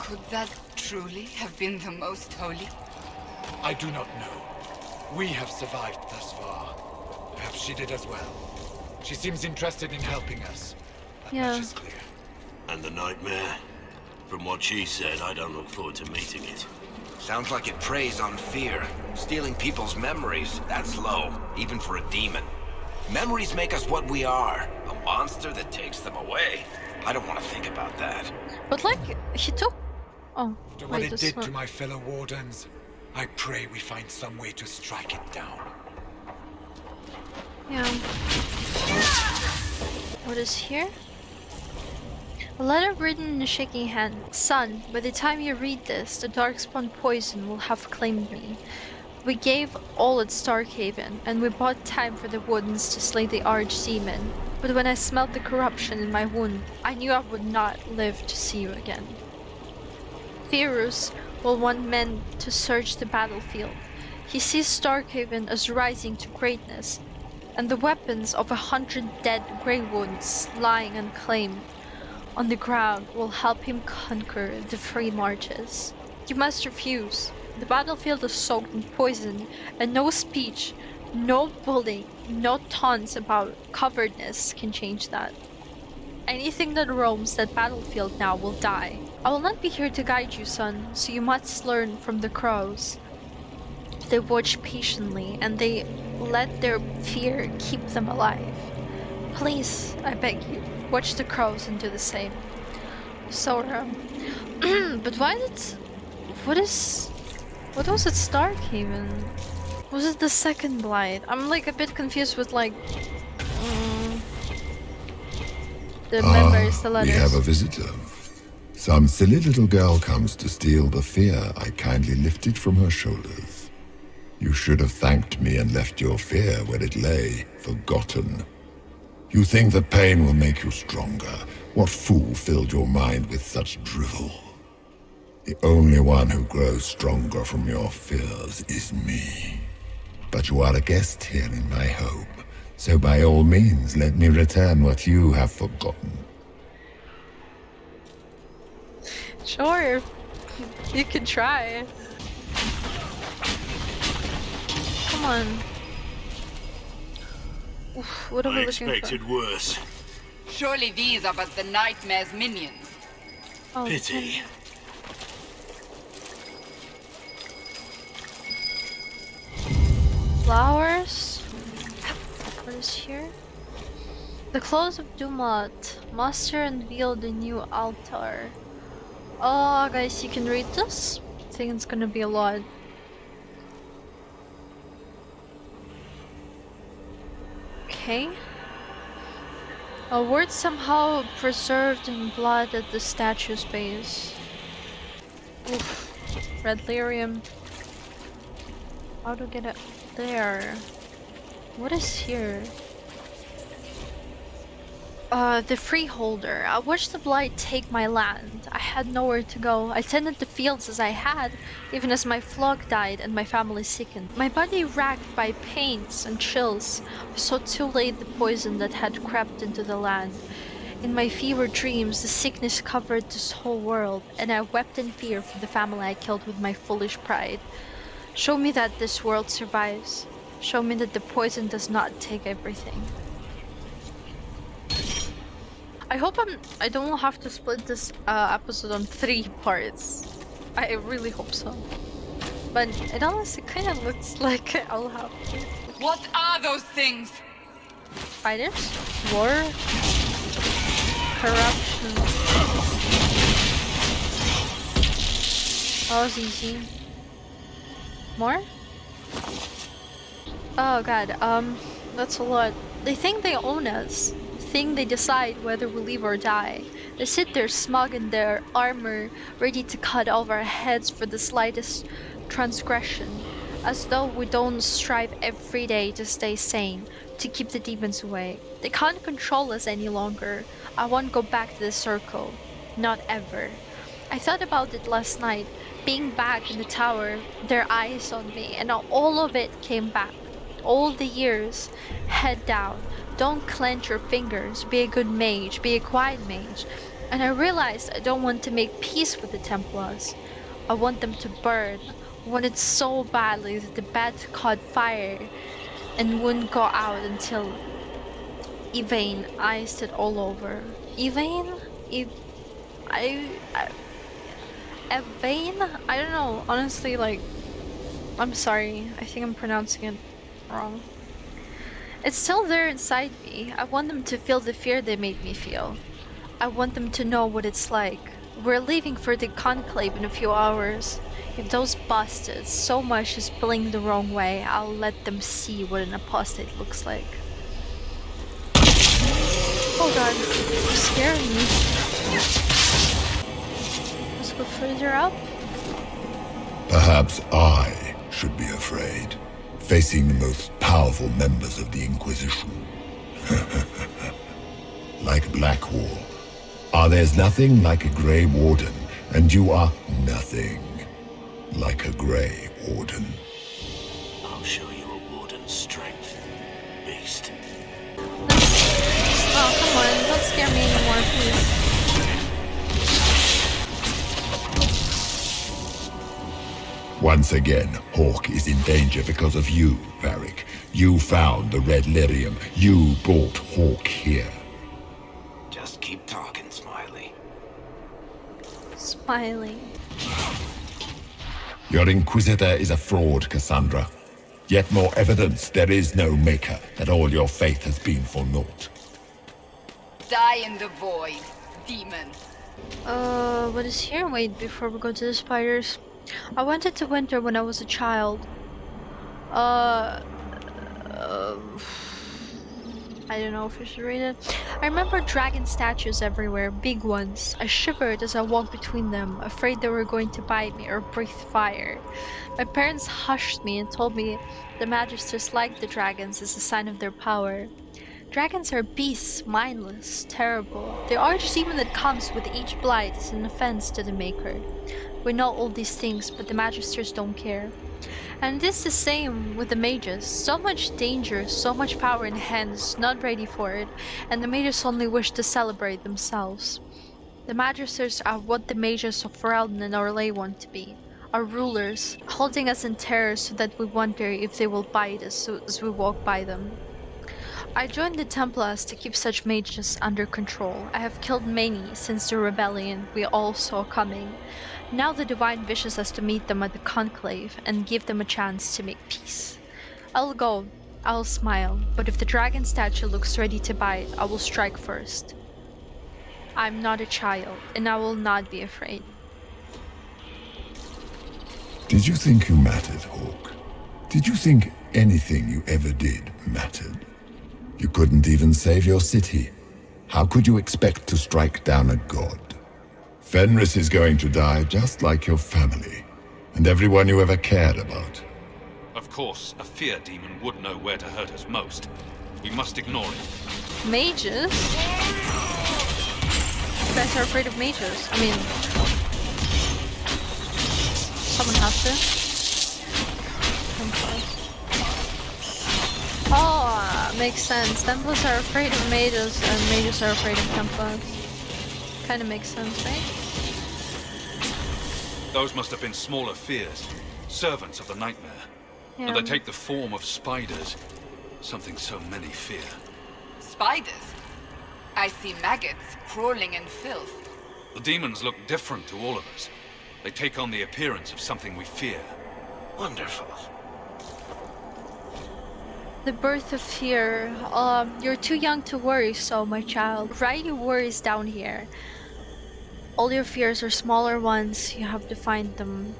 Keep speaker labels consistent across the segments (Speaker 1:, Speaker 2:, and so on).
Speaker 1: Could that truly have been the most holy?
Speaker 2: I do not know. We have survived thus far. Perhaps she did as well. She seems interested in helping us. That much is clear.
Speaker 3: And the nightmare? From what she said, I don't look forward to meeting it.
Speaker 4: Sounds like it preys on fear. Stealing people's memories, that's low, even for a demon. Memories make us what we are. A monster that takes them away. I don't want to think about that.
Speaker 5: But like, he took... Oh,
Speaker 2: After what it did to my fellow wardens, I pray we find some way to strike it down.
Speaker 5: Yeah. What is here? A letter written in a shaking hand. Son, by the time you read this, the Darkspawn poison will have claimed me. We gave all at Starkhaven, and we bought time for the Wardens to slay the Archdemon. But when I smelled the corruption in my wound, I knew I would not live to see you again. Theros will want men to search the battlefield. He sees Starkhaven as rising to greatness, and the weapons of 100 dead Grey Wounds lying unclaimed on the ground will help him conquer the free marches. You must refuse. The battlefield is soaked in poison, and no speech, no bullying, no taunts about coveredness can change that. Anything that roams that battlefield now will die. I will not be here to guide you, son, so you must learn from the crows. They watch patiently, and they let their fear keep them alive. Please, I beg you, watch the crows and do the same. Sora. But why did... What was it Starkhaven? Was it the second blight? I'm like a bit confused with like... the members, the letters.
Speaker 6: We have a visitor. Some silly little girl comes to steal the fear I kindly lifted from her shoulders. You should have thanked me and left your fear where it lay, forgotten. You think the pain will make you stronger. What fool filled your mind with such drivel? The only one who grows stronger from your fears is me. But you are a guest here in my home, so by all means let me return what you have forgotten.
Speaker 5: Sure, you can try. Come on. Oof, what are we looking for?
Speaker 3: I expected worse.
Speaker 1: Surely these are but the nightmare's minions.
Speaker 5: Oh,
Speaker 3: Pity.
Speaker 5: Flowers? What is here? The close of Dumat. Master unveiled a new altar. Oh, guys, you can read this? I think it's gonna be a lot. Okay. A word somehow preserved in blood at the statue's base. Oof. Red lyrium. How to get it there? What is here? The freeholder. I watched the blight take my land. I had nowhere to go. I tended the fields as I had, even as my flock died and my family sickened. My body racked by pains and chills. I saw too late the poison that had crept into the land. In my fever dreams, the sickness covered this whole world, and I wept in fear for the family I killed with my foolish pride. Show me that this world survives. Show me that the poison does not take everything. I hope I don't have to split this episode on 3 parts. I really hope so. But it honestly kind of looks like I'll have to.
Speaker 1: What are those things?
Speaker 5: Spiders? War? Corruption. Oh, it's easy. More? Oh god, that's a lot. They think they own us. They decide whether we live or die. They sit there smug in their armor, ready to cut off our heads for the slightest transgression, as though we don't strive every day to stay sane, to keep the demons away. They can't control us any longer. I won't go back to the circle. Not ever. I thought about it last night, being back in the tower, their eyes on me, and all of it came back. All the years, head down. Don't clench your fingers, be a good mage, be a quiet mage. And I realized I don't want to make peace with the Templars. I want them to burn. I want it so badly that the bed caught fire and wouldn't go out until Yvain iced it all over. Yvain? Yvain? I don't know. Honestly, like, I'm sorry. I think I'm pronouncing it wrong. It's still there inside me. I want them to feel the fear they made me feel. I want them to know what it's like. We're leaving for the conclave in a few hours. If those bastards so much as blink the wrong way, I'll let them see what an apostate looks like. Oh god, you're scaring me. Let's go further up.
Speaker 6: Perhaps I should be afraid, facing the most powerful members of the Inquisition. Like Blackwall. There's nothing like a Grey Warden, and you are nothing like a Grey Warden.
Speaker 3: I'll show you a warden's strength, beast.
Speaker 5: Oh, come on, don't scare me anymore, please.
Speaker 6: Once again, Hawk is in danger because of you, Varric. You found the Red Lyrium. You brought Hawk here.
Speaker 4: Just keep talking, Smiley.
Speaker 5: Smiling.
Speaker 6: Your Inquisitor is a fraud, Cassandra. Yet more evidence there is no Maker, that all your faith has been for naught.
Speaker 1: Die in the void, demon.
Speaker 5: What is here? Wait, before we go to the spiders. I went into winter when I was a child. I don't know if I should read it. I remember dragon statues everywhere, big ones. I shivered as I walked between them, afraid they were going to bite me or breathe fire. My parents hushed me and told me the Magisters liked the dragons as a sign of their power. Dragons are beasts, mindless, terrible. The archdemon that comes with each blight is an offense to the Maker. We know all these things, but the Magisters don't care. And it is the same with the mages. So much danger, so much power in hands, not ready for it, and the mages only wish to celebrate themselves. The Magisters are what the mages of Ferelden and Orlais want to be. Our rulers, holding us in terror so that we wonder if they will bite us as we walk by them. I joined the Templars to keep such mages under control. I have killed many since the rebellion we all saw coming. Now the Divine wishes us to meet them at the Conclave and give them a chance to make peace. I'll go, I'll smile, but if the dragon statue looks ready to bite, I will strike first. I'm not a child, and I will not be afraid.
Speaker 6: Did you think you mattered, Hawk? Did you think anything you ever did mattered? You couldn't even save your city. How could you expect to strike down a god? Fenris is going to die just like your family, and everyone you ever cared about.
Speaker 7: Of course, a fear demon would know where to hurt us most. We must ignore it.
Speaker 5: Mages? You guys are afraid of mages. I mean, someone has to. Oh, makes sense. Templars are afraid of mages, and mages are afraid of Templars. Kind of makes sense, right?
Speaker 7: Those must have been smaller fears, servants of the nightmare.
Speaker 5: Yeah.
Speaker 7: And they take the form of spiders, something so many fear.
Speaker 1: Spiders? I see maggots crawling in filth.
Speaker 7: The demons look different to all of us. They take on the appearance of something we fear.
Speaker 4: Wonderful.
Speaker 5: The birth of fear. You're too young to worry so, my child. Write your worries down here. All your fears are smaller ones. You have to find them.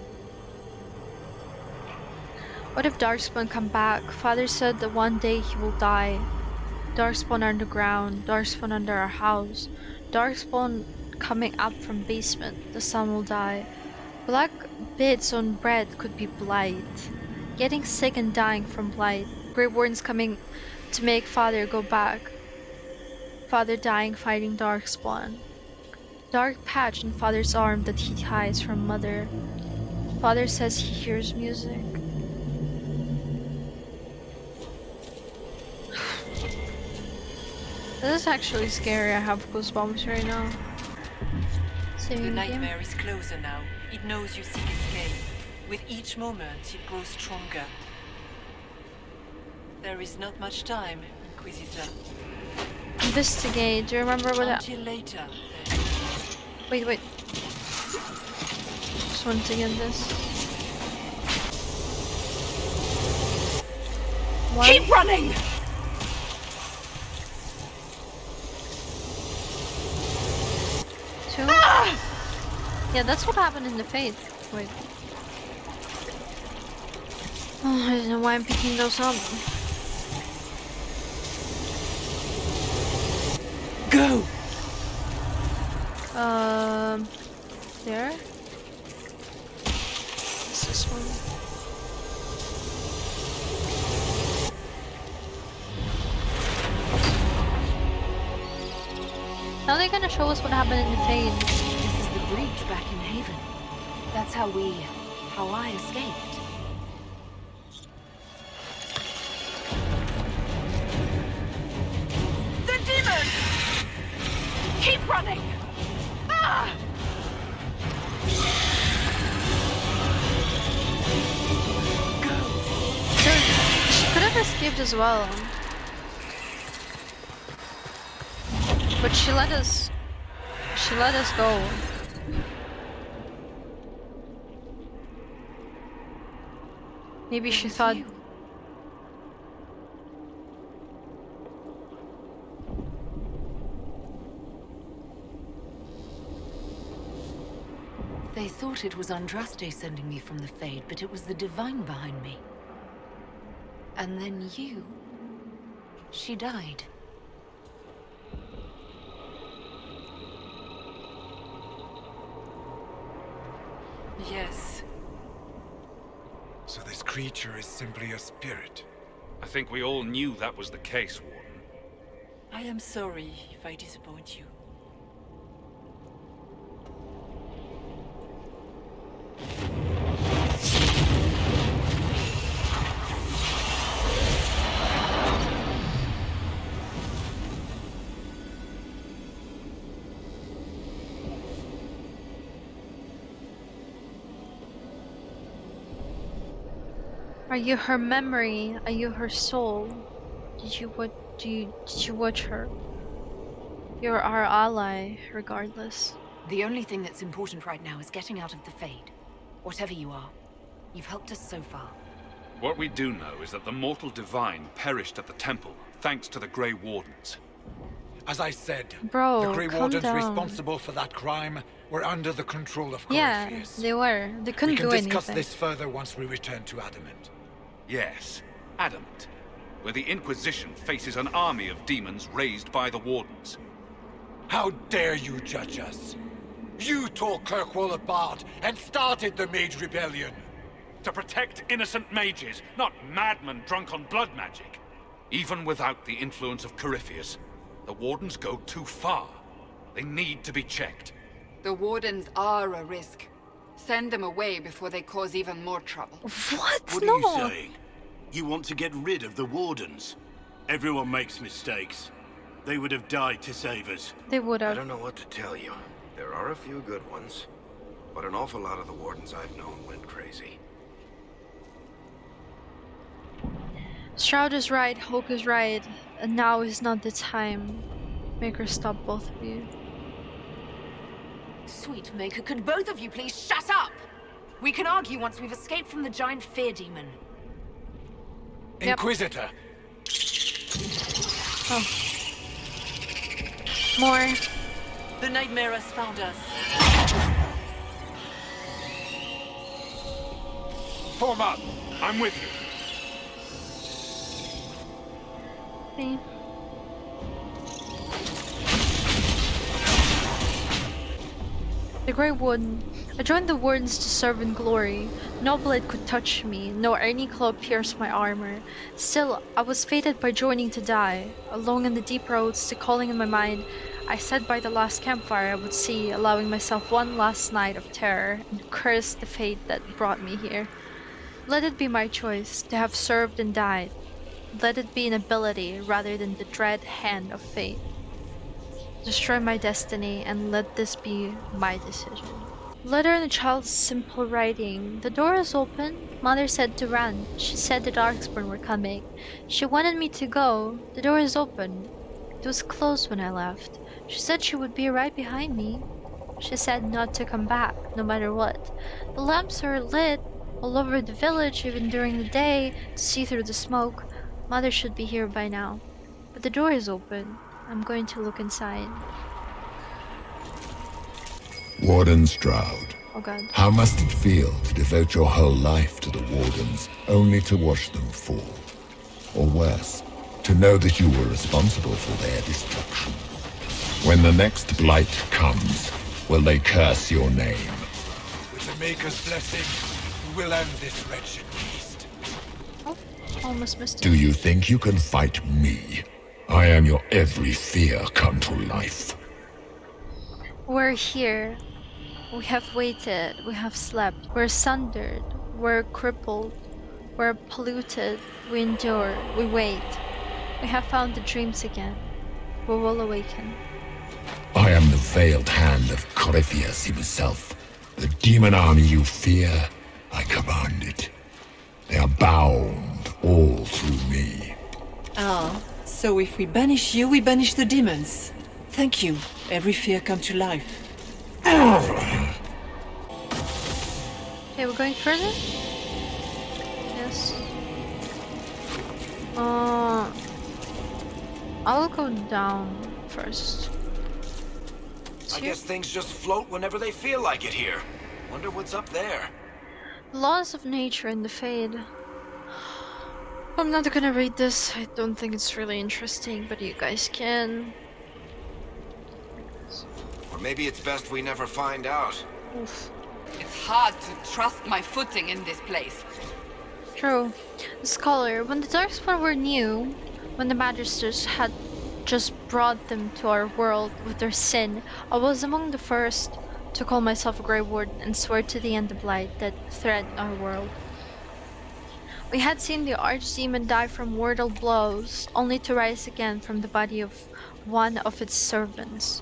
Speaker 5: What if Darkspawn come back? Father said that one day he will die. Darkspawn underground, Darkspawn under our house, Darkspawn coming up from basement. The sun will die. Black bits on bread could be blight. Getting sick and dying from blight. Grey Warden's coming to make Father go back. Father dying fighting Darkspawn. Dark patch in Father's arm that he hides from Mother. Father says he hears music. This is actually scary. I have goosebumps right now.
Speaker 8: The
Speaker 5: Saving game.
Speaker 8: nightmare is closer now. It knows you seek escape. With each moment, it grows stronger. There is not much time, Inquisitor.
Speaker 5: Investigate. Do you remember what that?
Speaker 8: Until later, then.
Speaker 5: Wait. Just want to get this. One.
Speaker 1: Keep running!
Speaker 5: Two. Yeah, that's what happened in the Fate. Wait. Oh, I don't know why I'm picking those up.
Speaker 8: Go!
Speaker 5: There? What's this one? Now they're gonna show us what happened in the Fade.
Speaker 1: This is the breach back in Haven. That's how I escaped. The demon! Keep running! Ah!
Speaker 5: She could have escaped as well. But she let us go. Maybe she thought
Speaker 1: They thought it was Andraste sending me from the Fade, but it was the Divine behind me. And then you... She died.
Speaker 8: Yes.
Speaker 2: So this creature is simply a spirit.
Speaker 7: I think we all knew that was the case, Warden.
Speaker 8: I am sorry if I disappoint you.
Speaker 5: Are you her memory? Are you her soul? Did you watch her? You're our ally, regardless.
Speaker 1: The only thing that's important right now is getting out of the Fade. Whatever you are, you've helped us so far.
Speaker 7: What we do know is that the mortal divine perished at the temple, thanks to the Grey Wardens.
Speaker 2: As I said,
Speaker 5: Bro,
Speaker 2: the Grey
Speaker 5: calm
Speaker 2: Wardens
Speaker 5: down.
Speaker 2: responsible for that crime were under the control of
Speaker 5: Yeah,
Speaker 2: Corypheus.
Speaker 5: they were. They couldn't
Speaker 2: We
Speaker 5: do
Speaker 2: can discuss
Speaker 5: anything.
Speaker 2: this further once we return to Adamant.
Speaker 7: Yes, Adamant, where the Inquisition faces an army of demons raised by the Wardens.
Speaker 2: How dare you judge us? You tore Kirkwall apart and started the Mage Rebellion.
Speaker 7: To protect innocent mages, not madmen drunk on blood magic. Even without the influence of Corypheus, the Wardens go too far. They need to be checked.
Speaker 1: The Wardens are a risk. Send them away before they cause even more trouble.
Speaker 5: What?
Speaker 3: What
Speaker 5: No.
Speaker 3: are you saying? You want to get rid of the Wardens? Everyone makes mistakes. They would have died to save us.
Speaker 5: They would
Speaker 4: I
Speaker 5: have.
Speaker 4: don't know what to tell you. There are a few good ones, but an awful lot of the wardens I've known went crazy.
Speaker 5: Shroud is right, Hulk is right, and now is not the time. Make her stop both of you.
Speaker 1: Sweet Maker, could both of you please shut up? We can argue once we've escaped from the giant fear demon.
Speaker 5: Yep.
Speaker 2: Inquisitor!
Speaker 5: Oh. More.
Speaker 8: The nightmare has found us.
Speaker 7: Form up! I'm with you.
Speaker 5: Okay. The Grey Warden. I joined the Wardens to serve in glory. No blade could touch me, nor any claw pierce my armor. Still, I was fated by joining to die. Alone in the deep roads, the calling in my mind, I sat by the last campfire I would see, allowing myself one last night of terror, and cursed the fate that brought me here. Let it be my choice, to have served and died. Let it be an ability rather than the dread hand of fate. Destroy my destiny and let this be my decision. Letter in a child's simple writing. The door is open. Mother said to run. She said the Darkspawn were coming. She wanted me to go. The door is open. It was closed when I left. She said she would be right behind me. She said not to come back, no matter what. The lamps are lit all over the village, even during the day, to see through the smoke. Mother should be here by now. But the door is open. I'm going to look inside.
Speaker 6: Warden Stroud.
Speaker 5: Oh god.
Speaker 6: How must it feel to devote your whole life to the Wardens, only to watch them fall? Or worse, to know that you were responsible for their destruction. When the next blight comes, will they curse your name?
Speaker 2: With the Maker's blessing, we will end this wretched beast.
Speaker 5: Oh, almost missed it.
Speaker 6: Do you think you can fight me? I am your every fear come to life.
Speaker 5: We're here. We have waited. We have slept. We're sundered. We're crippled. We're polluted. We endure. We wait. We have found the dreams again. We will awaken.
Speaker 6: I am the veiled hand of Corypheus himself. The demon army you fear, I command it. They are bound all through me.
Speaker 8: Ah, so if we banish you, we banish the demons. Thank you. Every fear come to life.
Speaker 5: Okay, we're going further? Yes. I'll go down first.
Speaker 4: I guess things just float whenever they feel like it here. Wonder what's up there.
Speaker 5: Laws of nature and the Fade. I'm not gonna read this. I don't think it's really interesting, but you guys can.
Speaker 4: Or maybe it's best we never find out.
Speaker 5: Oof.
Speaker 9: It's hard to trust my footing in this place.
Speaker 5: True. Scholar, when the Darkspawn were new, when the Magisters had just brought them to our world with their sin, I was among the first to call myself a Grey Warden and swear to the end of light that threatened our world. We had seen the Archdemon die from mortal blows, only to rise again from the body of one of its servants.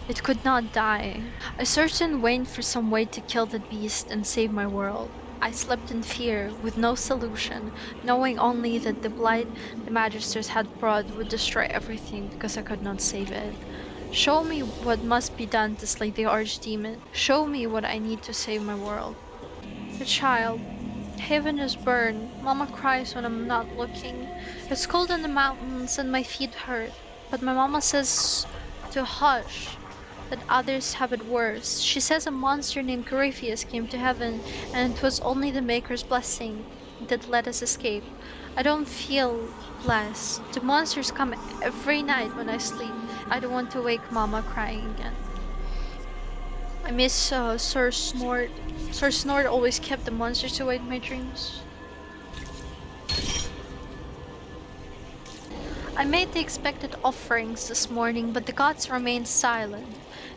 Speaker 5: It could not die. I searched in vain for some way to kill that beast and save my world. I slept in fear, with no solution, knowing only that the blight the Magisters had brought would destroy everything because I could not save it. Show me what must be done to slay the Archdemon. Show me what I need to save my world. The child. Heaven is burned. Mama cries when I'm not looking. It's cold in the mountains and my feet hurt. But my mama says to hush, that others have it worse. She says a monster named Corypheus came to heaven, and it was only the Maker's blessing that let us escape. I don't feel blessed. The monsters come every night when I sleep. I don't want to wake Mama crying again. I miss Sir Snort. Sir Snort always kept the monsters away in my dreams. I made the expected offerings this morning, but the gods remained silent.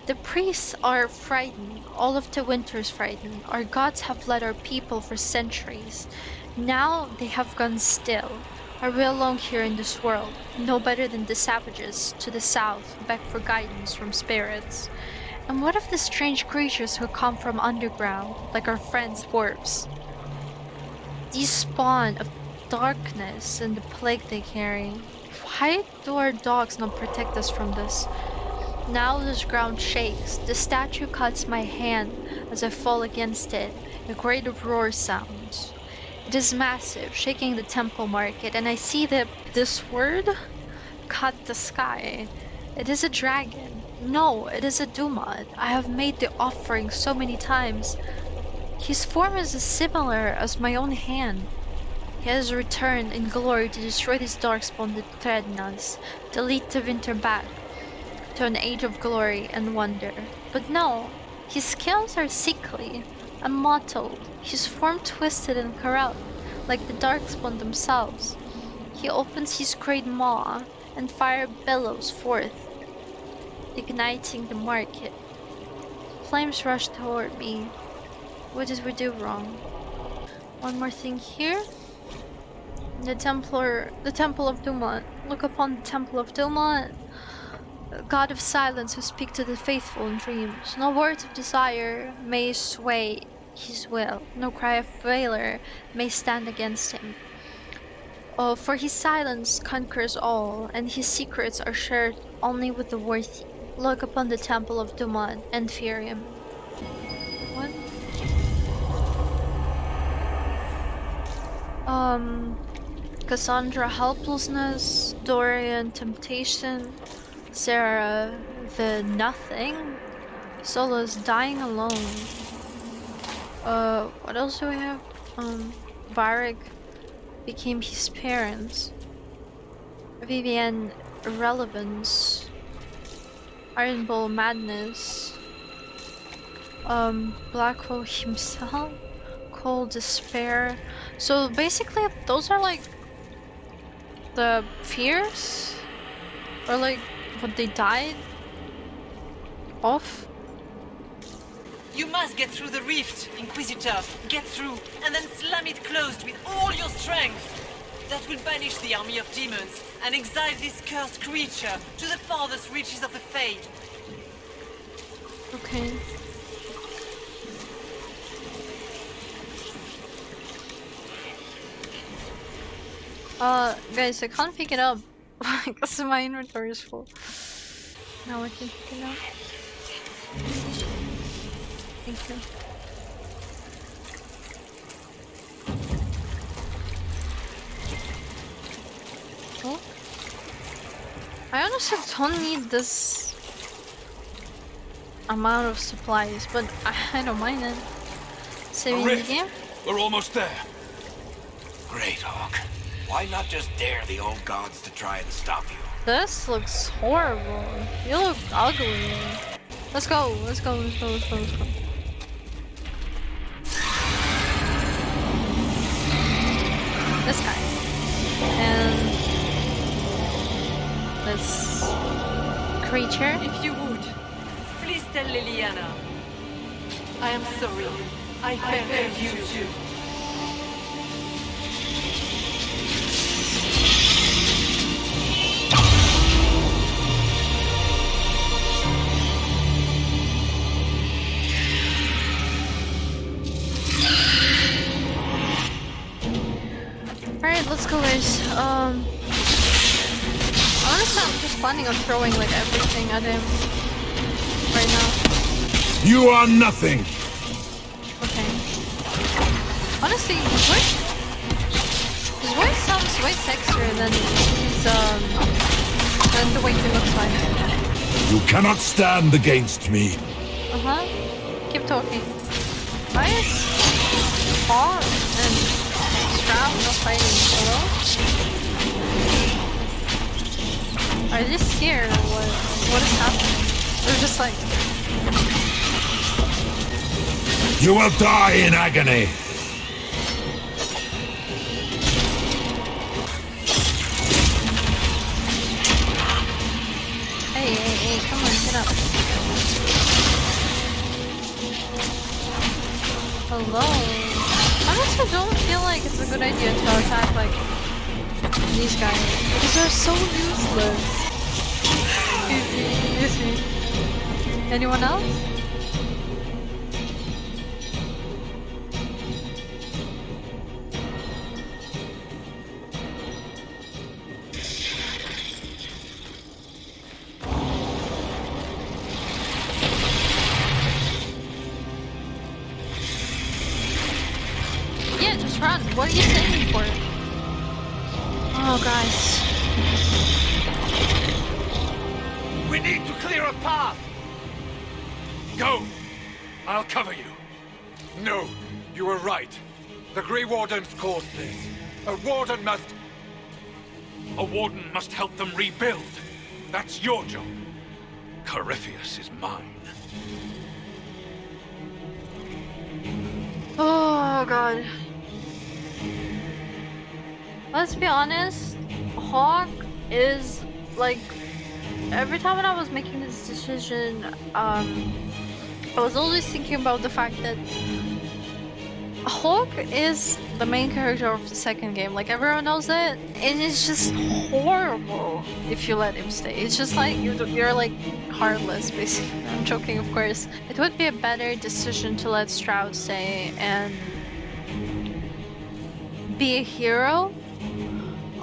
Speaker 5: The priests are frightened. All of the winter's frightened. Our gods have led our people for centuries. Now they have gone still. Are we alone here in this world? No better than the savages to the south who beg for guidance from spirits. And what of the strange creatures who come from underground, like our friends dwarves? These spawn of darkness and the plague they carry. Why do our dogs not protect us from this? Now this ground shakes. The statue cuts my hand as I fall against it. A great roar sounds. It is massive, shaking the temple market, and I see this word cut the sky. It is a dragon. No, it is a Dumad. I have made the offering so many times. His form is as similar as my own hand. He has returned in glory to destroy this darkspawn that threatened us, to lead the winter back to an age of glory and wonder. But no, his scales are sickly and mottled, his form twisted and corrupt, like the darkspawn themselves. He opens his great maw, and fire billows forth, igniting the market. Flames rush toward me. What did we do wrong? One more thing here. The Temple of Dumont. Look upon the Temple of Dumont. God of silence who speak to the faithful in dreams. No words of desire may sway his will. No cry of failure may stand against him. Oh, for his silence conquers all, and his secrets are shared only with the worthy. Look upon the temple of Duman and fear him. What? Cassandra helplessness, Dorian temptation, Sarah the nothing, Solace dying alone. What else do we have? Varric became his parents. Vivian irrelevance. Iron Bull madness. Blackwell himself. Cold despair. So basically those are like the fears? Or like what they died of?
Speaker 10: You must get through the rift, Inquisitor. Get through, and then slam it closed with all your strength. That will banish the army of demons and exile this cursed creature to the farthest reaches of the Fade.
Speaker 5: Okay. Guys, I can't pick it up because my inventory is full. Now I can pick it up. Thank you. Oh. I honestly don't need this amount of supplies, but I don't mind it. Saving the game?
Speaker 7: We're almost there.
Speaker 4: Great, Hawk. Why not just dare the old gods to try and stop you?
Speaker 5: This looks horrible. You look ugly. Let's go, let's go, let's go, let's go, let's go. This guy. And this creature.
Speaker 10: If you would, please tell Liliana. I am sorry. I failed you too.
Speaker 5: Alright, let's go guys. Honestly, I'm just planning on throwing like everything at him right now.
Speaker 6: You are nothing!
Speaker 5: Okay. Honestly, his voice sounds way sexier than than the way he looks like.
Speaker 6: You cannot stand against me.
Speaker 5: Uh-huh. Keep talking. Why is Paul and Stroud not fighting solo? Are they scared or what is happening? They're just like...
Speaker 6: You will die in agony.
Speaker 5: Hey, come on, get up. Hello? Honestly, I don't feel like it's a good idea to attack, like, these guys. Because they're so useless. Easy. Anyone else? Yeah, just run. What are you saving for? Oh, guys.
Speaker 7: We need to clear a path! Go! I'll cover you.
Speaker 2: No, you were right. The Grey Wardens caused this. A warden must...
Speaker 7: A warden must help them rebuild. That's your job. Corypheus is mine.
Speaker 5: Oh, God. Let's be honest, Hawk is, like, every time when I was making this decision, I was always thinking about the fact that Hawk is the main character of the second game. Like, everyone knows it. And it's just horrible if you let him stay. It's just like, you're like heartless, basically. I'm joking, of course. It would be a better decision to let Stroud stay and be a hero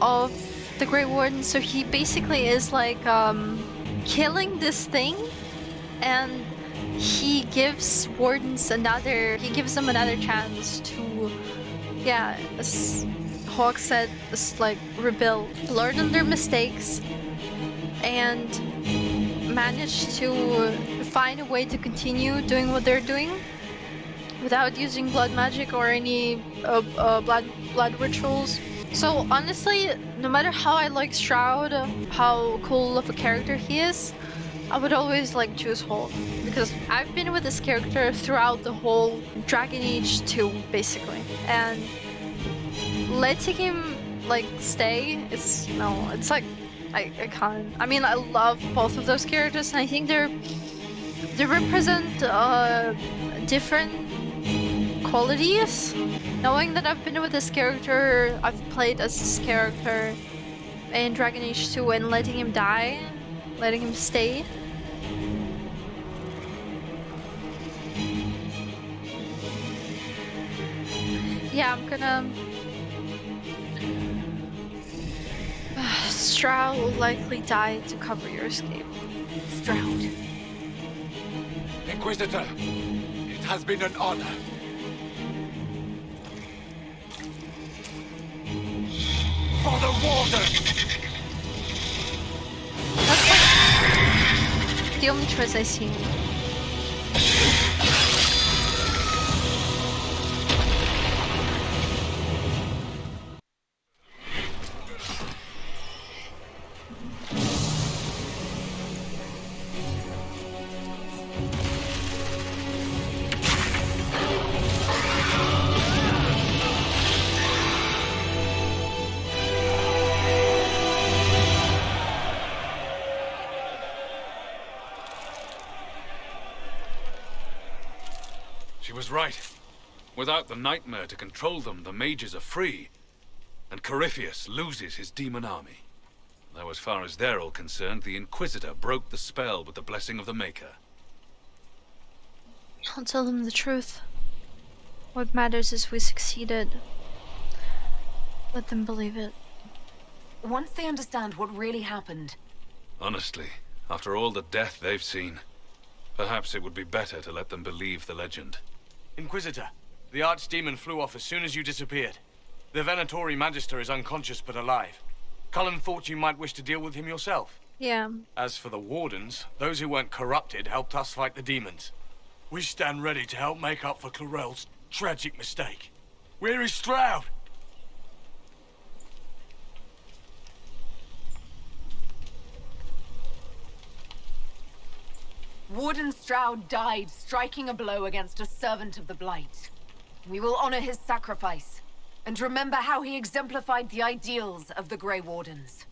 Speaker 5: of the Grey Warden. So he basically is like killing this thing, and he gives wardens them another chance to, yeah, as Hawk said, like rebuild, learn on their mistakes, and manage to find a way to continue doing what they're doing without using blood magic or any blood rituals. So honestly, no matter how I like Shroud, how cool of a character he is, I would always like choose Hulk, because I've been with this character throughout the whole Dragon Age 2, basically, and letting him like stay, it's like I can't. I mean, I love both of those characters, and I think they represent different qualities. Knowing that I've been with this character, I've played as this character in Dragon Age 2, and letting him die, letting him stay. Yeah, I'm gonna... Stroud will likely die to cover your escape.
Speaker 1: Stroud.
Speaker 2: Inquisitor, it has been an honor. For the Warden!
Speaker 5: That's like the only choice I see.
Speaker 7: She was right. Without the nightmare to control them, the mages are free. And Corypheus loses his demon army. Though as far as they're all concerned, the Inquisitor broke the spell with the blessing of the Maker.
Speaker 5: I'll tell them the truth. What matters is we succeeded. Let them believe it.
Speaker 1: Once they understand what really happened...
Speaker 7: Honestly, after all the death they've seen, perhaps it would be better to let them believe the legend.
Speaker 11: Inquisitor, the Archdemon flew off as soon as you disappeared. The Venatori Magister is unconscious but alive. Cullen thought you might wish to deal with him yourself.
Speaker 5: Yeah.
Speaker 11: As for the Wardens, those who weren't corrupted helped us fight the demons. We stand ready to help make up for Clarel's tragic mistake. Where is Stroud?
Speaker 1: Warden Stroud died striking a blow against a servant of the Blight. We will honor his sacrifice, and remember how he exemplified the ideals of the Grey Wardens,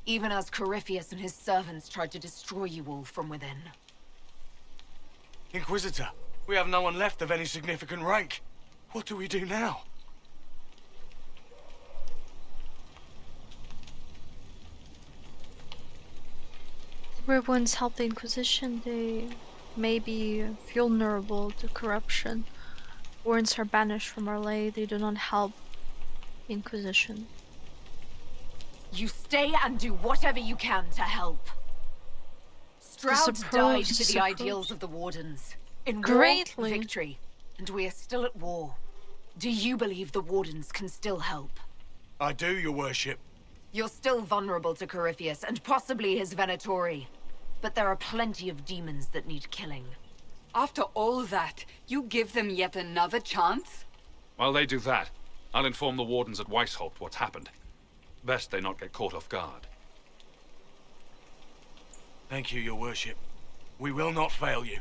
Speaker 1: even as Corypheus and his servants tried to destroy you all from within.
Speaker 11: Inquisitor, we have no one left of any significant rank. What do we do now?
Speaker 5: Where ones help the Inquisition, they may be vulnerable to corruption. Warrants are banished from our lay, they do not help the Inquisition.
Speaker 1: You stay and do whatever you can to help. Stroud died to the ideals of the Wardens. In war, victory. And we are still at war. Do you believe the Wardens can still help?
Speaker 11: I do, your worship.
Speaker 1: You're still vulnerable to Corypheus, and possibly his Venatori. But there are plenty of demons that need killing.
Speaker 9: After all that, you give them yet another chance?
Speaker 7: While they do that, I'll inform the Wardens at Weishaupt what's happened. Best they not get caught off guard.
Speaker 11: Thank you, your worship. We will not fail you.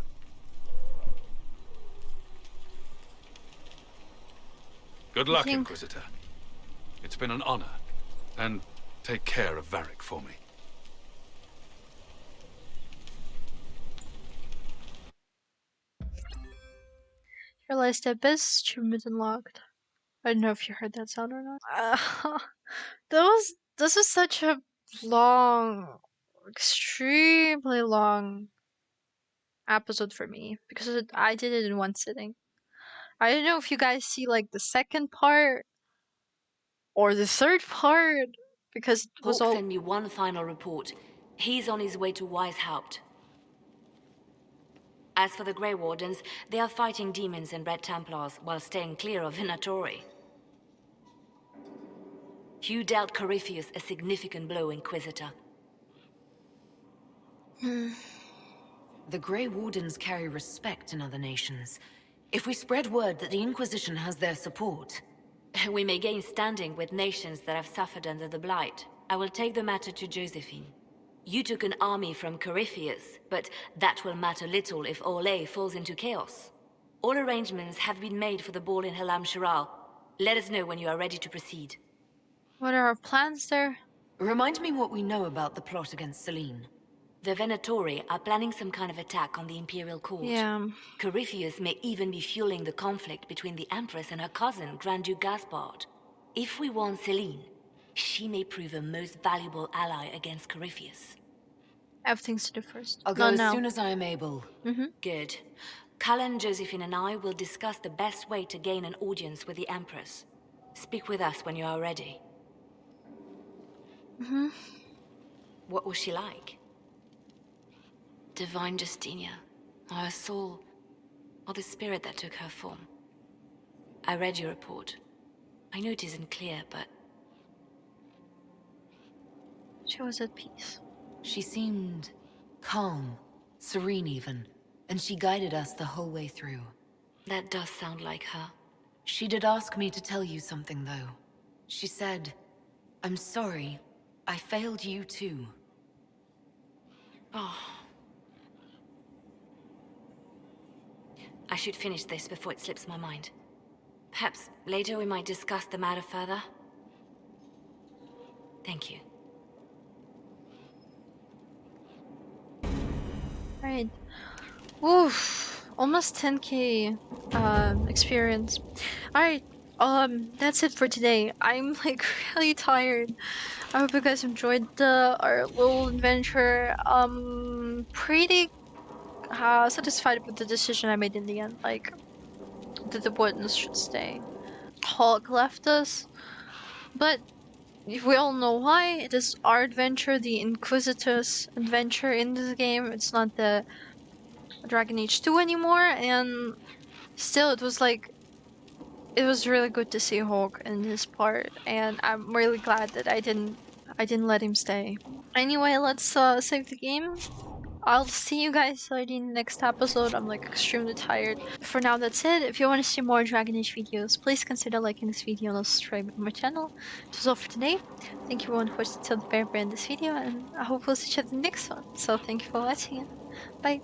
Speaker 7: Good luck, Inquisitor. It's been an honor. And take care of Varric for me.
Speaker 5: You're realized the abyss achievement unlocked. I don't know if you heard that sound or not. This is such a long, extremely long episode for me because I did it in one sitting. I don't know if you guys see like the second part or the third part because it was
Speaker 12: Hawk sent me one final report. He's on his way to Weishaupt. As for the Grey Wardens, they are fighting demons and Red Templars while staying clear of Venatori. You dealt Corypheus a significant blow, Inquisitor.
Speaker 1: The Grey Wardens carry respect in other nations. If we spread word that the Inquisition has their support...
Speaker 12: We may gain standing with nations that have suffered under the Blight. I will take the matter to Josephine. You took an army from Corypheus, but that will matter little if Orlais falls into chaos. All arrangements have been made for the ball in Halam Shiral. Let us know when you are ready to proceed.
Speaker 5: What are our plans there?
Speaker 1: Remind me what we know about the plot against Selene.
Speaker 12: The Venatori are planning some kind of attack on the Imperial Court.
Speaker 5: Yeah.
Speaker 12: Corypheus may even be fueling the conflict between the Empress and her cousin, Grand Duke Gaspard. If we warn Selene, she may prove a most valuable ally against Corypheus.
Speaker 5: I have things to do first.
Speaker 1: I'll go as soon as I am able.
Speaker 12: Good. Cullen, Josephine and I will discuss the best way to gain an audience with the Empress. Speak with us when you are ready. What was she like? Divine Justinia, or her soul, or the spirit that took her form. I read your report. I know it isn't clear, but...
Speaker 5: She was at peace.
Speaker 1: She seemed calm, serene even, and she guided us the whole way through.
Speaker 12: That does sound like her.
Speaker 1: She did ask me to tell you something, though. She said, "I'm sorry, I failed you too."
Speaker 12: Oh. I should finish this before it slips my mind. Perhaps later we might discuss the matter further. Thank you.
Speaker 5: Right. Oof. Almost 10k experience. Alright, that's it for today. I'm like really tired. I hope you guys enjoyed our little adventure. Pretty satisfied with the decision I made in the end, like that the Wardens should stay. Hulk left us, but we all know why. It is our adventure, the Inquisitor's adventure in this game. It's not the Dragon Age 2 anymore, and still it was like, it was really good to see Hulk in this part, and I'm really glad that I didn't let him stay. Anyway, let's save the game. I'll see you guys in the next episode. I'm like extremely tired. For now, that's it. If you want to see more Dragon Age videos, please consider liking this video and subscribing to my channel. It was all for today. Thank you everyone who watched until the very end of this video, and I hope we'll see you in the next one. So thank you for watching, and bye.